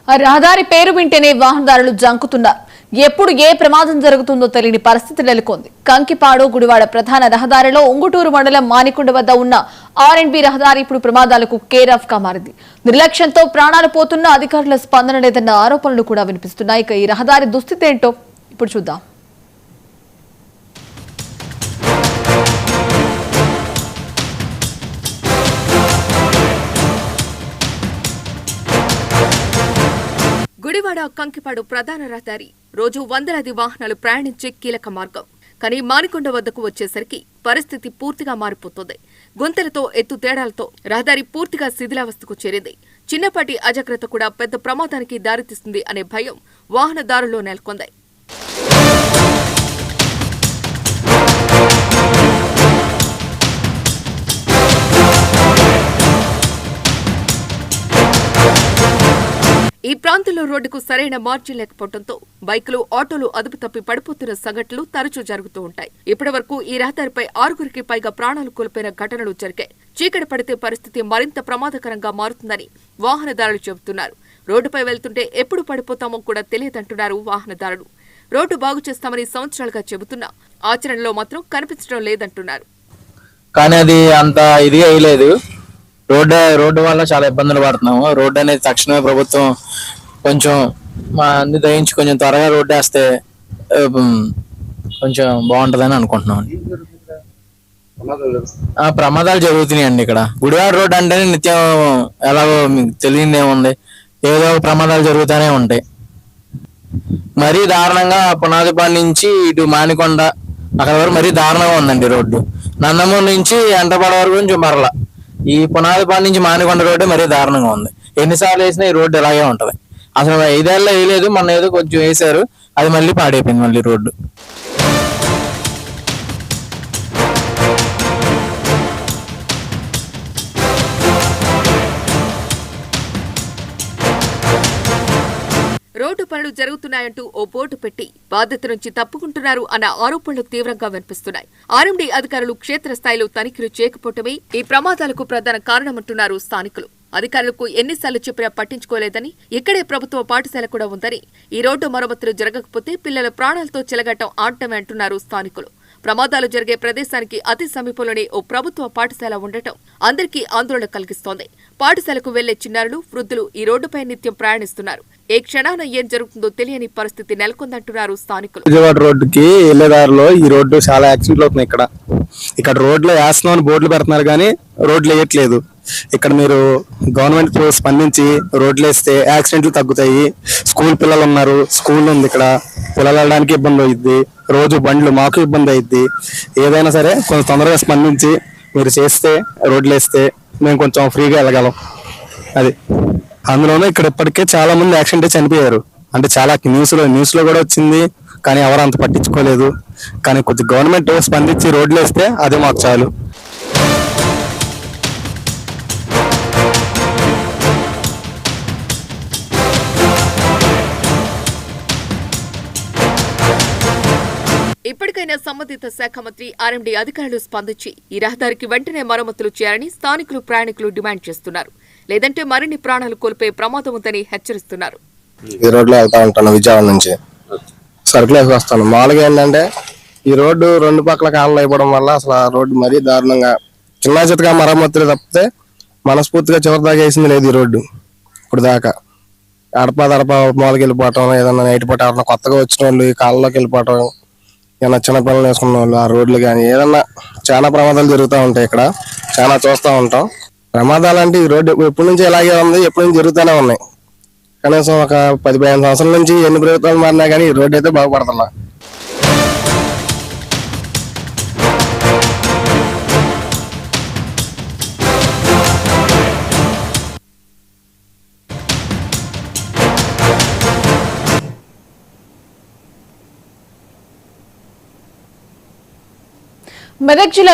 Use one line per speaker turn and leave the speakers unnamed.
రహదారి పేరు వింటేనే వాహనదారులు జంకుతున్నారు. ఎప్పుడు ఏ ప్రమాదం జరుగుతుందో తెలియని పరిస్థితి నెలకొంది. కంకిపాడు గుడివాడ ప్రధాన రహదారిలో ఉంగుటూరు మండలం మానికొండ వద్ద ఉన్న R&B రహదారి ఇప్పుడు ప్రమాదాలకు కేర్ ఆఫ్ గా మారింది. నిర్లక్ష్యంతో ప్రాణాలు పోతున్న అధికారుల స్పందన లేదన్న ఆరోపణలు కూడా వినిపిస్తున్నాయి. ఈ రహదారి దుస్థితి ఏంటో ఇప్పుడు చూద్దాం.
గుడివాడ కంకిపాడు ప్రధాన రహదారి రోజు వందలాది వాహనాలు ప్రయాణించే కీలక మార్గం. కానీ మానికొండ వద్దకు వచ్చేసరికి పరిస్థితి పూర్తిగా మారిపోతుంది. గుంతలతో ఎత్తు తేడాలతో రహదారి పూర్తిగా శిథిలావస్థకు చేరింది. చిన్నపాటి అజాగ్రత్త కూడా పెద్ద ప్రమాదానికి దారితీస్తుంది అనే భయం వాహనదారుల్లో నెలకొంది. ఈ ప్రాంతంలో రోడ్డుకు సరైన మార్జిన్ లేకపోవడంతో బైకులు, ఆటోలు అదుపు తప్పి పడిపోతున్న సంఘటనలు తరచూ జరుగుతూ ఉంటాయి. ఇప్పటి వరకు ఈ రహదారిపై 6గురికి పైగా ప్రాణాలు కోల్పోయిన ఘటనలు జరిగాయి. చీకటి పడితే పరిస్థితి మరింత ప్రమాదకరంగా మారుతుందని వాహనదారులు చెబుతున్నారు. రోడ్డుపై వెళ్తుంటే ఎప్పుడు పడిపోతామో కూడా తెలియదంటున్నారు వాహనదారులు. రోడ్డు బాగు చేస్తామని సంవత్సరాలుగా చెబుతున్నా ఆచరణలో మాత్రం కనిపించడం లేదంటున్నారు.
కానీ అది అంత ఇదిగా వేయలేదు. రోడ్డు వల్ల చాలా ఇబ్బందులు పడుతున్నాము. రోడ్డు అనేది తక్షణమే ప్రభుత్వం కొంచెం మా అన్ని దయించి కొంచెం త్వరగా రోడ్డు వేస్తే కొంచెం బాగుంటుందని అనుకుంటున్నాం. ప్రమాదాలు జరుగుతున్నాయండి. ఇక్కడ గుడివాడ రోడ్డు అంటేనే నిత్యం ఎలాగో మీకు తెలియదు ఏముంది, ఏదో ప్రమాదాలు జరుగుతూనే ఉంటాయి. మరీ దారుణంగా పునాదిపాడు నుంచి ఇటు మానికొండ అక్కడ వరకు మరీ దారుణంగా ఉందండి రోడ్డు. నందమూరు నుంచి ఎంటపాడ వరకు కొంచెం మరల ఈ పునాదిపాడు నుంచి మానికొండ రోడ్డు మరీ దారుణంగా ఉంది. ఎన్నిసార్లు వేసినా ఈ రోడ్డు ఇలాగే ఉంటది. అసలు 5 ఏళ్ళలో వేయలేదు, మొన్న ఏదో కొంచెం వేసారు, అది మళ్ళీ పాడైపోయింది మళ్ళీ రోడ్డు.
రోడ్డు పనులు జరుగుతున్నాయంటూ ఓ బోర్డు పెట్టి బాధ్యత నుంచి తప్పుకుంటున్నారు అన్న ఆరోపణలు తీవ్రంగా వినిపిస్తున్నాయి. R&B అధికారులు క్షేత్రస్థాయిలో తనిఖీలు చేయకపోవటమే ఈ ప్రమాదాలకు ప్రధాన కారణమంటున్నారు స్థానికులు. అధికారులకు ఎన్నిసార్లు చెప్పినా పట్టించుకోలేదని, ఇక్కడే ప్రభుత్వ పాఠశాల కూడా ఉందని, ఈ రోడ్డు మరమ్మతులు జరగకపోతే పిల్లల ప్రాణాలతో చెలగటం ఆడటమే అంటున్నారు స్థానికులు. ప్రమాదాలు జరిగే ప్రదేశానికి అతి సమీపంలోనే ఓ ప్రభుత్వ పాఠశాల ఉండటం అందరికీ ఆందోళన కలిగిస్తోంది. పాఠశాలకు వెళ్లే చిన్నారులు, వృద్ధులు ఈ రోడ్డుపై నిత్యం ప్రయాణిస్తున్నారు. ఏ క్షణాన ఏం జరుగుతుందో తెలియని పరిస్థితి నెలకొందంటున్నారు స్థానికులు.
విజయవాడ రోడ్డుకి వెళ్లే దారిలో ఈ రోడ్డు చాలా యాక్సిడెంట్లు అవుతున్నాయి. ఇక్కడ రోడ్లో వేస్తున్నామని బోర్డులు పెడుతున్నారు కానీ రోడ్లు వేయట్లేదు. ఇక్కడ మీరు గవర్నమెంట్ స్పందించి రోడ్లు వేస్తే యాక్సిడెంట్లు తగ్గుతాయి. స్కూల్ పిల్లలు ఉన్నారు, స్కూల్ ఉంది, ఇక్కడ పిల్లలు వెళ్ళడానికి ఇబ్బంది అవుద్ది, రోజు బండ్లు మాకు ఇబ్బంది అవుద్ది. ఏదైనా సరే కొంచెం తొందరగా స్పందించి మీరు చేస్తే రోడ్లు వేస్తే మేము కొంచెం ఫ్రీగా వెళ్ళగలం. అది అందులోనూ ఇక్కడ ఇప్పటికే చాలా మంది యాక్సిడెంట్ చనిపోయారు. అంటే చాలా న్యూస్ లో కూడా వచ్చింది, కానీ ఎవరు అంత పట్టించుకోలేదు. కానీ కొద్ది గవర్నమెంట్ స్పందించి రోడ్లు వేస్తే అదే మాకు చాలు.
ఇప్పటికైనా సంబంధిత శాఖ మంత్రి, R&B అధికారులు స్పందించి ఈ రహదారికి వెంటనే మరమ్మతులు చేయాలని స్థానికులు, ప్రయాణికులు డిమాండ్ చేస్తున్నారు. లేదంటే మరిన్ని ప్రాణాలు కోల్పోయే ప్రమాదం ఉందని హెచ్చరిస్తున్నారు.
ఈ రోడ్లో వెళ్తా ఉంటాను, విజయవాడ నుంచి సర్కులేసి వస్తాను. మామూలుగా ఏంటంటే ఈ రోడ్డు 2 పక్కల కాళ్ళు అయిపోవడం వల్ల అసలు ఆ రోడ్డు మరీ దారుణంగా చిన్న చితగా మరమ్మతులు తప్పితే మనస్ఫూర్తిగా చివరి దాకా వేసింది లేదు ఈ రోడ్డు. ఇప్పుడు దాకా అడప మూలకి వెళ్ళిపోవటం, ఏదన్నా నైట్ పూట ఎవరన్నా కొత్తగా వచ్చిన వాళ్ళు ఈ కాళ్ళలోకి వెళ్ళిపోవటం, ఏమన్నా చిన్న పిల్లలు వేసుకున్న వాళ్ళు ఆ రోడ్లు కానీ ఏదన్నా చాలా ప్రమాదాలు జరుగుతూ ఉంటాయి. ఇక్కడ చాలా చూస్తూ ఉంటాం. ప్రమాదాలు అంటే ఈ రోడ్డు ఎప్పటి నుంచి ఇలాగే ఉంది, ఎప్పటి నుంచి జరుగుతూనే ఉన్నాయి. కనీసం ఒక 10-15 సంవత్సరాల నుంచి ఎన్ని ప్రభుత్వాలు మారినా కానీ ఈ రోడ్డు అయితే బాగుపడుతున్నా.
మెదక్ జిల్లా